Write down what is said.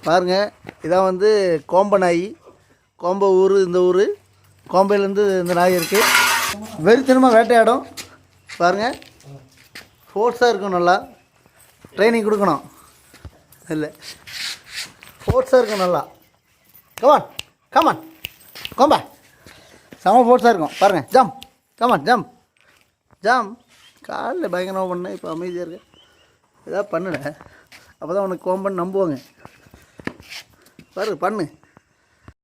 பாருங்கள், இதான் வந்து கோம்ப நாய். கோம்ப ஊர், இந்த ஊர் கோம்பையிலேருந்து இந்த நாய் இருக்குது. வெறித்தனமாக வேட்டையாடும். பாருங்கள், ஃபோர்ஸாக இருக்கும். நல்லா ட்ரைனிங் கொடுக்கணும். இல்லை, ஃபோர்ஸாக இருக்கும். நல்லா கமான் கமான் கோம்பா செம ஃபோர்ஸாக இருக்கும். பாருங்கள், ஜம்ப் கமான் ஜம்ப் ஜம்ப். காலில் பயங்கரமாக பண்ணேன், இப்போ அமைதியாக இருக்கு. ஏதாவது பண்ணுட, அப்போ தான் உனக்கு கோம்பன்னு நம்புவாங்க. பாரு, பண்ணு.